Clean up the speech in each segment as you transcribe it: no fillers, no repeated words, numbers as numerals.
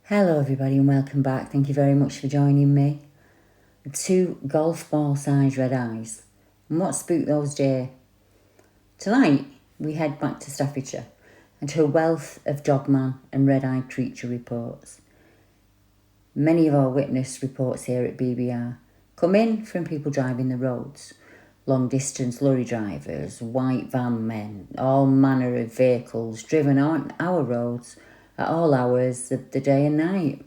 Hello everybody and welcome back. Thank you very much for joining me. 2 golf ball sized red eyes. And what spooked those deer? Tonight we head back to Staffordshire and to a wealth of Dogman and red-eyed creature reports. Many of our witness reports here at BBR come in from people driving the roads. Long distance lorry drivers, white van men, all manner of vehicles driven on our roads at all hours of the day and night.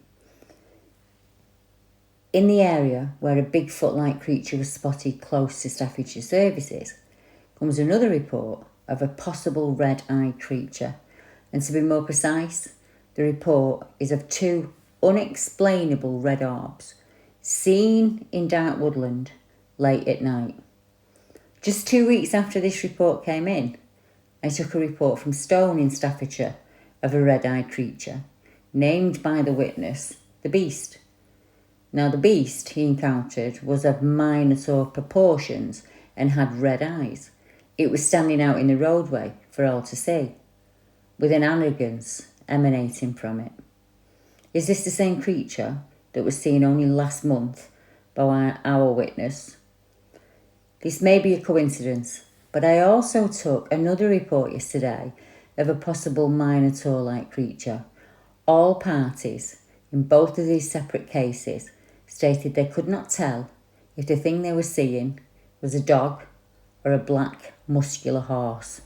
In the area where a Bigfoot-like creature was spotted close to Staffordshire services comes another report of a possible red-eyed creature. And to be more precise, the report is of 2 unexplainable red orbs seen in dark woodland late at night. Just 2 weeks after this report came in, I took a report from Stone in Staffordshire of a red-eyed creature, named by the witness the Beast. Now the beast he encountered was of minotaur proportions and had red eyes. It was standing out in the roadway for all to see, with an arrogance emanating from it. Is this the same creature that was seen only last month by our witness? This may be a coincidence, but I also took another report yesterday of a possible minotaur-like creature. All parties in both of these separate cases stated they could not tell if the thing they were seeing was a dog or a black muscular horse.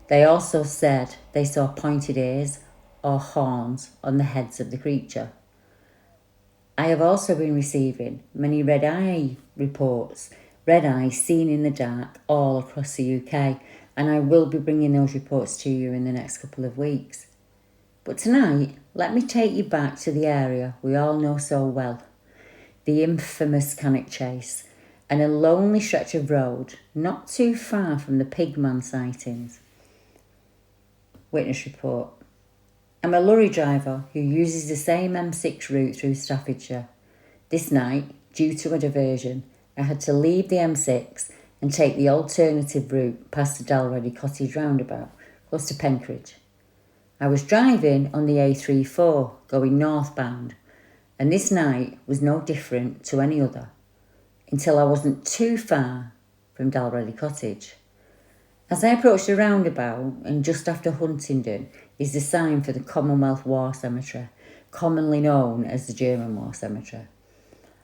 They also said they saw pointed ears or horns on the heads of the creature. I have also been receiving many red eye reports, red eyes seen in the dark all across the UK, and I will be bringing those reports to you in the next couple of weeks. But tonight, let me take you back to the area we all know so well, the infamous Cannock chase, and a lonely stretch of road not too far from the Pigman sightings. Witness report. I'm a lorry driver who uses the same M6 route through Staffordshire. This night, due to a diversion, I had to leave the M6 and take the alternative route past the Dalreddy Cottage roundabout, close to Penkridge. I was driving on the A34, going northbound, and this night was no different to any other, until I wasn't too far from Dalreddy Cottage. As I approached the roundabout, and just after Huntingdon is the sign for the Commonwealth War Cemetery, commonly known as the German War Cemetery,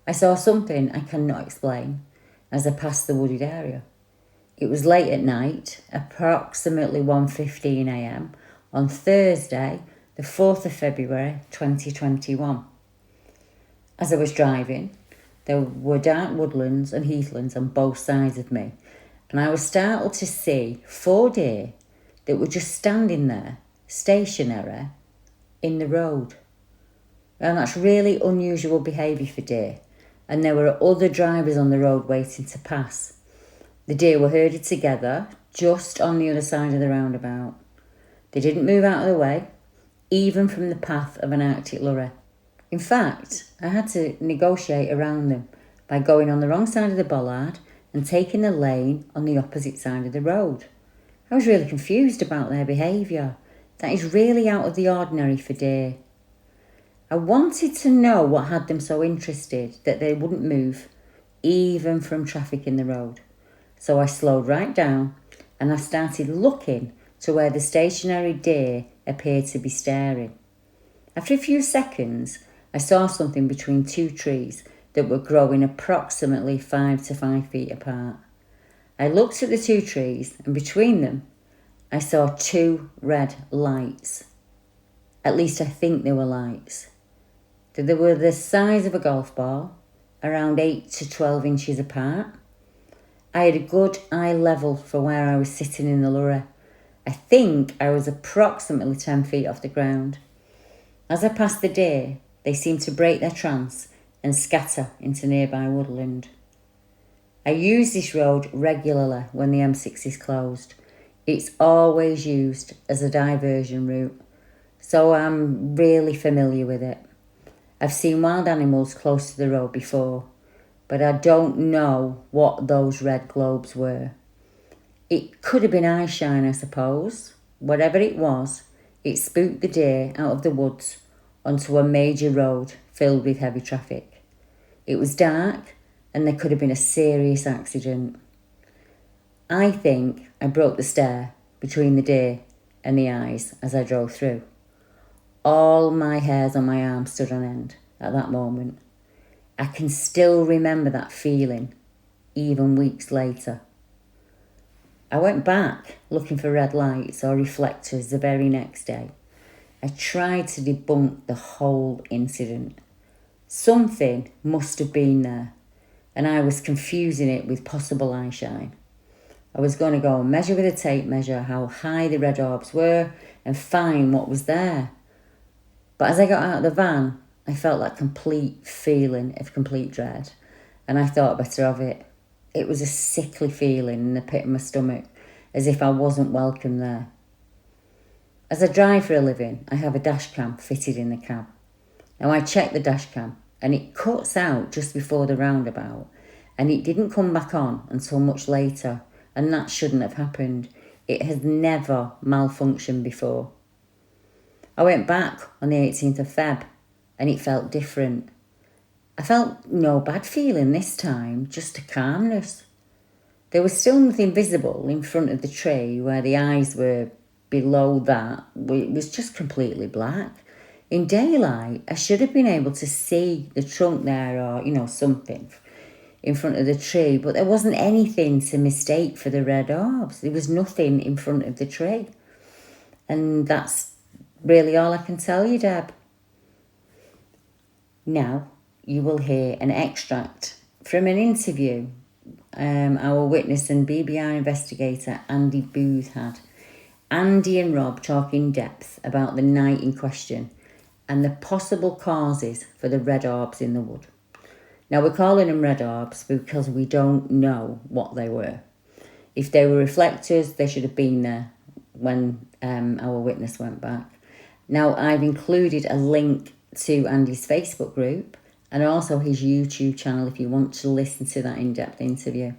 I saw something I cannot explain as I passed the wooded area. It was late at night, approximately 1:15 a.m. on Thursday, the 4th of February 2021. As I was driving, there were dark woodlands and heathlands on both sides of me, and I was startled to see 4 deer that were just standing there, stationary, in the road. And that's really unusual behaviour for deer, and there were other drivers on the road waiting to pass. The deer were herded together just on the other side of the roundabout. They didn't move out of the way, even from the path of an Arctic lorry. In fact, I had to negotiate around them by going on the wrong side of the bollard and taking the lane on the opposite side of the road. I was really confused about their behaviour. That is really out of the ordinary for deer. I wanted to know what had them so interested that they wouldn't move, even from traffic in the road. So I slowed right down and I started looking to where the stationary deer appeared to be staring. After a few seconds, I saw something between 2 trees that were growing approximately 5 to 5 feet apart. I looked at the 2 trees, and between them, I saw 2 red lights. At least I think they were lights. They were the size of a golf ball, around 8 to 12 inches apart. I had a good eye level for where I was sitting in the lorry. I think I was approximately 10 feet off the ground. As I passed the deer, they seemed to break their trance and scatter into nearby woodland. I use this road regularly when the M6 is closed. It's always used as a diversion route, so I'm really familiar with it. I've seen wild animals close to the road before, but I don't know what those red globes were. It could have been eye shine, I suppose. Whatever it was, it spooked the deer out of the woods onto a major road filled with heavy traffic. It was dark and there could have been a serious accident. I think I broke the stare between the deer and the eyes as I drove through. All my hairs on my arm stood on end at that moment. I can still remember that feeling, even weeks later. I went back looking for red lights or reflectors the very next day. I tried to debunk the whole incident. Something must have been there, and I was confusing it with possible eyeshine. I was going to go and measure with a tape measure how high the red orbs were and find what was there. But as I got out of the van, I felt that complete feeling of complete dread, and I thought better of it. It was a sickly feeling in the pit of my stomach, as if I wasn't welcome there. As I drive for a living, I have a dash cam fitted in the cab. Now I checked the dash cam, and it cuts out just before the roundabout, and it didn't come back on until much later, and that shouldn't have happened. It has never malfunctioned before. I went back on the 18th of Feb, and it felt different. I felt no bad feeling this time, just a calmness. There was still nothing visible in front of the tree where the eyes were below that. It was just completely black. In daylight, I should have been able to see the trunk there or, something in front of the tree, but there wasn't anything to mistake for the red orbs. There was nothing in front of the tree. And that's really all I can tell you, Deb. Now, you will hear an extract from an interview our witness and BBR investigator Andy Booth had. Andy and Rob talk in depth about the night in question and the possible causes for the red orbs in the wood. Now, we're calling them red orbs because we don't know what they were. If they were reflectors, they should have been there when our witness went back. Now, I've included a link to Andy's Facebook group and also his YouTube channel if you want to listen to that in-depth interview.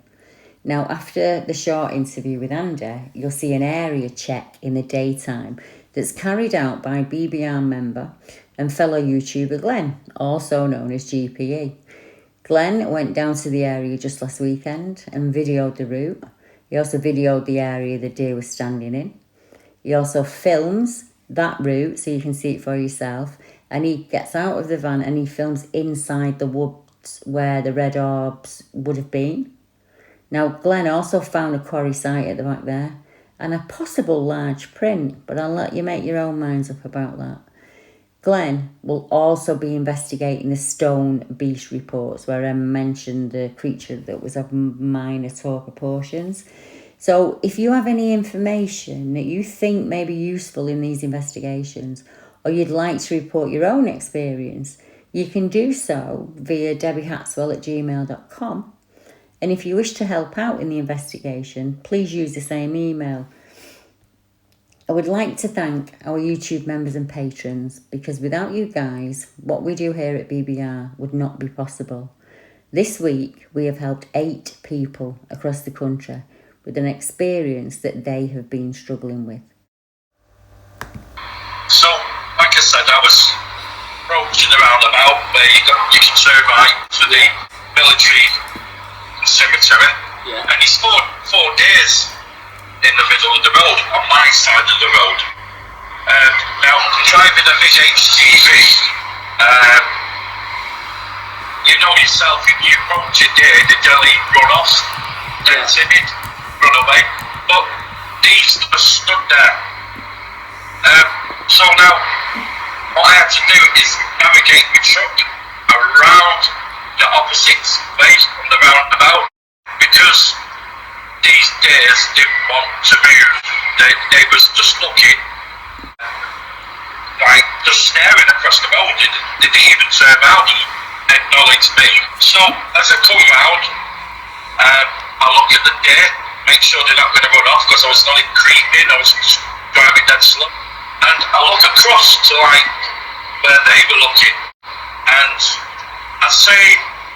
Now, after the short interview with Andy, you'll see an area check in the daytime that's carried out by BBR member and fellow YouTuber Glenn, also known as GPE. Glenn went down to the area just last weekend and videoed the route. He also videoed the area the deer was standing in. He also films that route so you can see it for yourself, and he gets out of the van and he films inside the woods where the red orbs would have been. Now, Glenn also found a quarry site at the back there and a possible large print, but I'll let you make your own minds up about that. Glenn will also be investigating the stone beast reports where I mentioned the creature that was of minotaur proportions. So if you have any information that you think may be useful in these investigations, or you'd like to report your own experience, you can do so via debbiehatswell@gmail.com. And if you wish to help out in the investigation, please use the same email. I would like to thank our YouTube members and patrons, because without you guys, what we do here at BBR would not be possible. This week, we have helped 8 people across the country with an experience that they have been struggling with. So, like I said, I was approaching the roundabout where you can turn right to the military cemetery, and it's four days in the middle of the road, on my side of the road. Now, driving a big HGV, you know yourself, if you approach a deer, they generally run off, they're timid, run away, but these were stood there. So now, what I had to do is navigate my truck around the opposite way from the roundabout, because these deers didn't want to move. They was just looking, like, just staring across the road. They didn't even turn around and acknowledge me. So, as I come round, I look at the deer, make sure they're not going to run off, because I was not creeping, I was just driving dead slow. And I look across to, like, where they were looking, and I'd say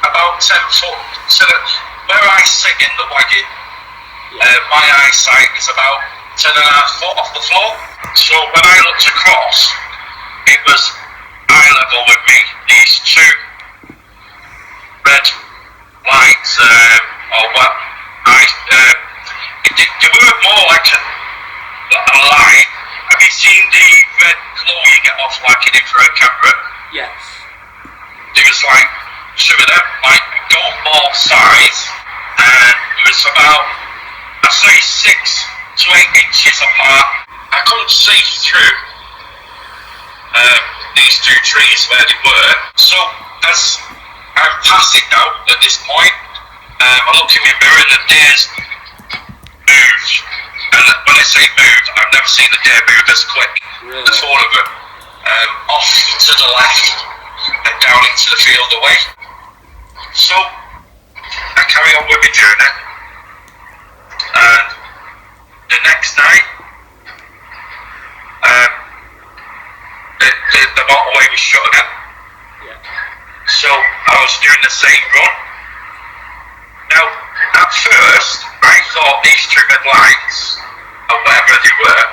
about 10 foot, so where I sit in the wagon, my eyesight is about 10.5 foot off the floor. So when I looked across, it was eye level with me, these two red lights, or what they were more like a light. Have you seen the red glow you get off like an infrared camera? Yes. There was like two of them, like golf ball size, and it was about, I'd say 6 to 8 inches apart. I couldn't see through these two trees where they were. So as I'm passing now at this point, I look in my mirror and the deer's moved. And when I say moved, I've never seen a deer move as quick. Really? The four of them, off to the left and down into the field away. So I carry on with my journey, and the next night, the motorway was shut again. Yeah. So I was doing the same run. Now, at first, I thought these two red lights, or whatever they were,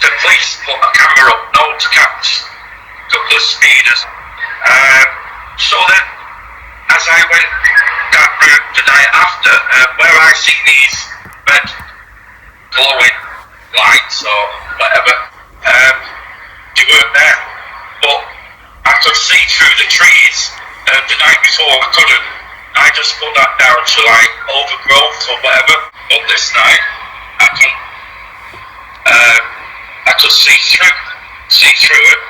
the police put a camera up, no, to catch a couple of speeders. So then, as I went that route the night after, where I see these red glowing lights or whatever, they weren't there. But I could see through the trees. The night before I couldn't. I just put that down to like overgrowth or whatever. But this night I could see through it,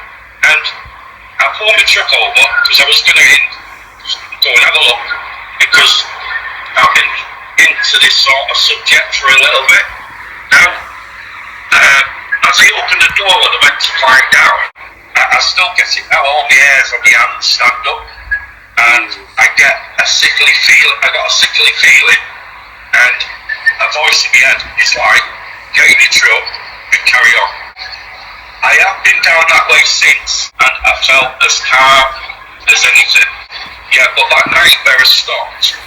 and I pulled my truck over because I was going to go and have a look, because I've been into this sort of subject for a little bit now. As I opened the door and I went to climb down, I still get it now, all the hairs on my hands stand up, and I get a sickly feeling. I got a sickly feeling, and a voice in my head is like, get in your truck and carry on. I have been down that way since, and I felt as calm as anything. Yeah, but that night there stopped,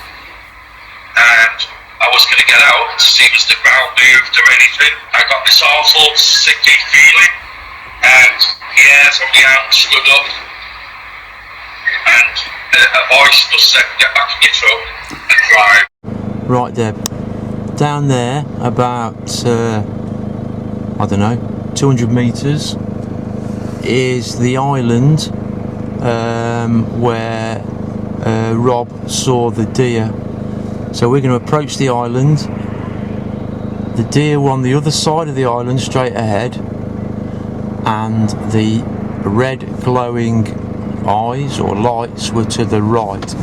and I was going to get out to see if the ground moved or anything. I got this awful sicky feeling, and the hairs on my hands stood up, and a voice just said, get back in your truck and drive. Right there, down there, about, I don't know, 200 metres, is the island where Rob saw the deer. So we're going to approach the island. The deer were on the other side of the island, straight ahead, and the red glowing eyes or lights were to the right.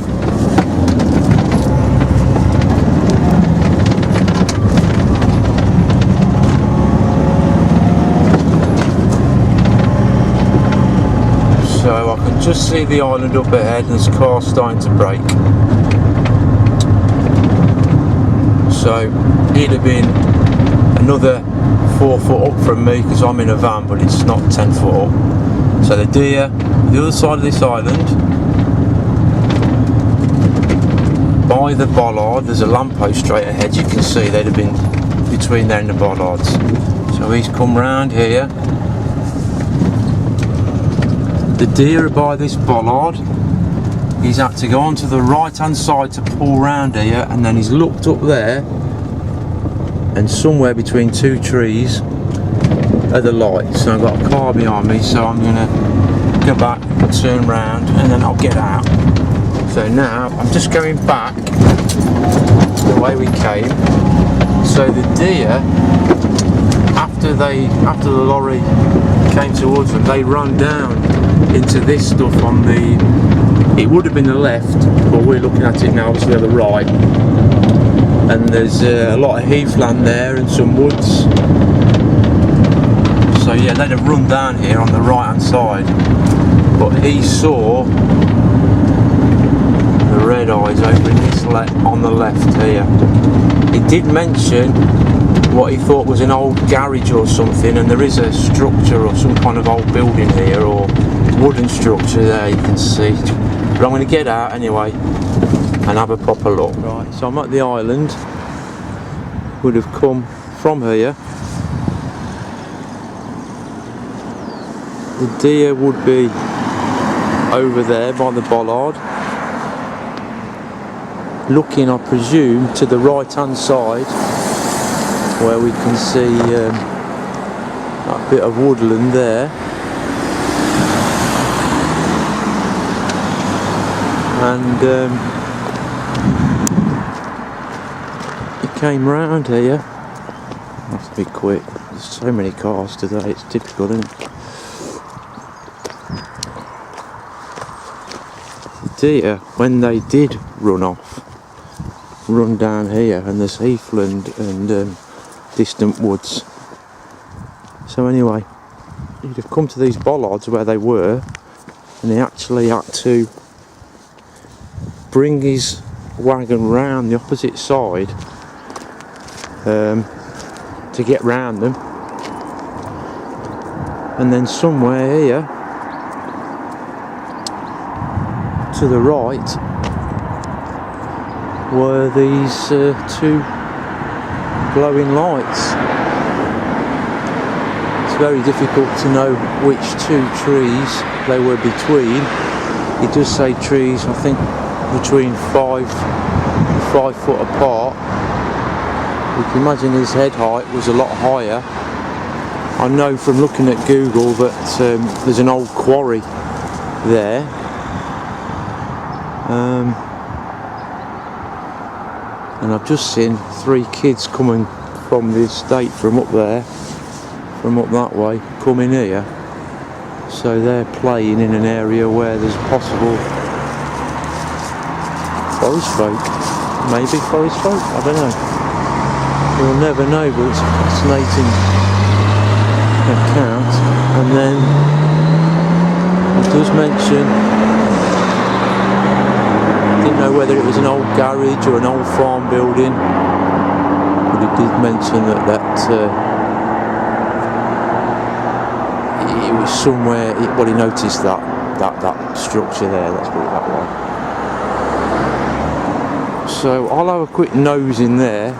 So I can just see the island up ahead, and there's cars starting to brake. So he'd have been another 4 foot up from me because I'm in a van, but it's not 10 foot up. So the deer, the other side of this island, by the bollard, there's a lamppost straight ahead. You can see they'd have been between there and the bollards. So he's come round here. The deer are by this bollard. He's had to go onto the right hand side to pull round here, and then he's looked up there, and somewhere between two trees are the lights. So I've got a car behind me, so I'm going to go back, turn round, and then I'll get out. So now I'm just going back the way we came. So the deer, after the lorry came towards them, they run down into this stuff on the, it would have been the left, but we're looking at it now obviously on the right, and there's a lot of heathland there and some woods. So yeah, they'd have run down here on the right hand side, but he saw the red eyes over in this on the left here. He did mention what he thought was an old garage or something, and there is a structure or some kind of old building here, or wooden structure there, you can see. But I'm going to get out anyway and have a proper look. Right, so I'm at the island. Would have come from here. The deer would be over there by the bollard, looking, I presume, to the right hand side where we can see that bit of woodland there. And he came round here. I have to be quick, there's so many cars today, it's difficult, isn't it? The deer, when they did run off, run down here, and there's heathland and distant woods. So anyway, he'd have come to these bollards where they were, and he actually had to bring his wagon round the opposite side to get round them, and then somewhere here to the right were these two glowing lights. It's very difficult to know which two trees they were between. It does say trees, I think, between 5 foot apart. You can imagine his head height was a lot higher. I know from looking at Google that there's an old quarry there. And I've just seen 3 kids coming from the estate from up there, from up that way, coming here. So they're playing in an area where there's possible forest folk, maybe forest folk, I don't know. We'll never know, but it's a fascinating account. And then it does mention, I didn't know whether it was an old garage or an old farm building, but it did mention that it was somewhere, well, he noticed that structure there, let's put it that way. So I'll have a quick nose in there,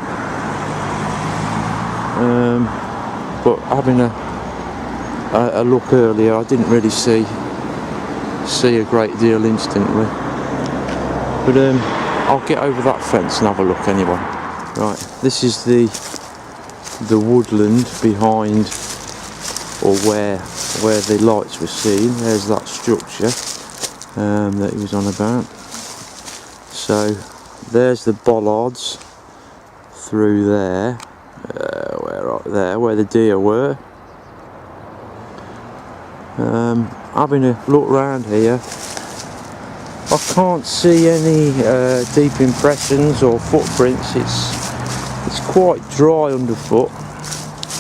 but having a look earlier, I didn't really see a great deal instantly. But I'll get over that fence and have a look anyway. Right, this is the woodland behind, or where the lights were seen. There's that structure that he was on about. So there's the bollards through there, where the deer were. Having a look round here, I can't see any deep impressions or footprints. It's quite dry underfoot,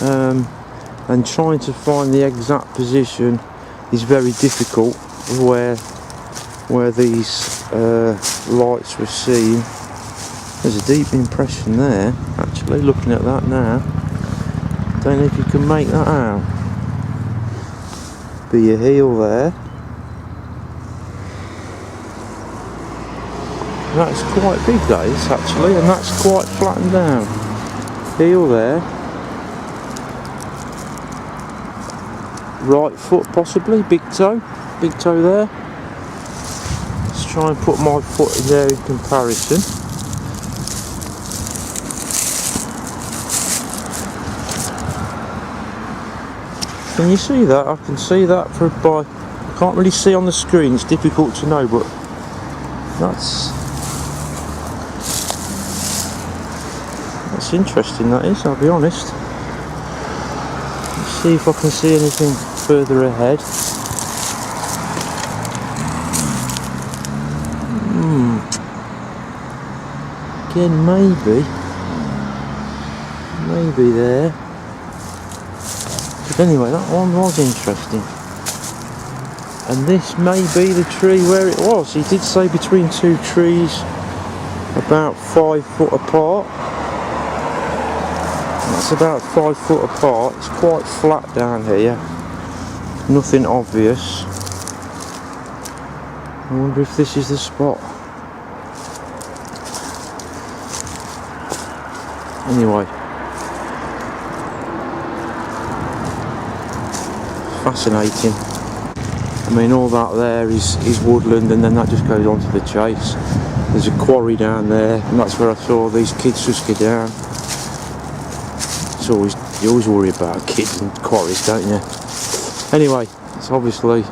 and trying to find the exact position is very difficult where these lights were seen. There's a deep impression there, actually, looking at that now. Don't know if you can make that out. Be your heel there. That's quite big, that is, actually, and that's quite flattened down. Heel there. Right foot possibly, big toe there. Let's try and put my foot in there in comparison. Can you see that? I can see that I can't really see on the screen, it's difficult to know, but that's interesting, that is, I'll be honest. Let's see if I can see anything further ahead. Again, maybe there. But anyway, that one was interesting. And this may be the tree where it was. He did say between 2 trees, about 5 foot apart. That's about 5 foot apart. It's quite flat down here. Nothing obvious. I wonder if this is the spot. Anyway, fascinating. I mean, all that there is woodland, and then that just goes on to the chase. There's a quarry down there, and that's where I saw these kids just get down. You always worry about kids and quarries, don't you? Anyway, it's obviously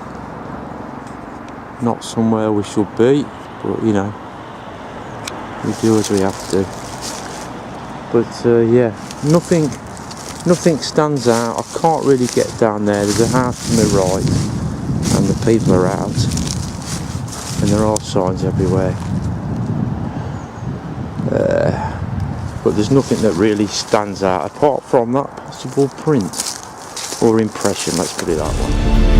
not somewhere we should be, but you know, we do as we have to. But yeah, nothing stands out. I can't really get down there. There's a house to my right, and the people are out, and there are signs everywhere. But there's nothing that really stands out apart from that possible print or impression, let's put it that way.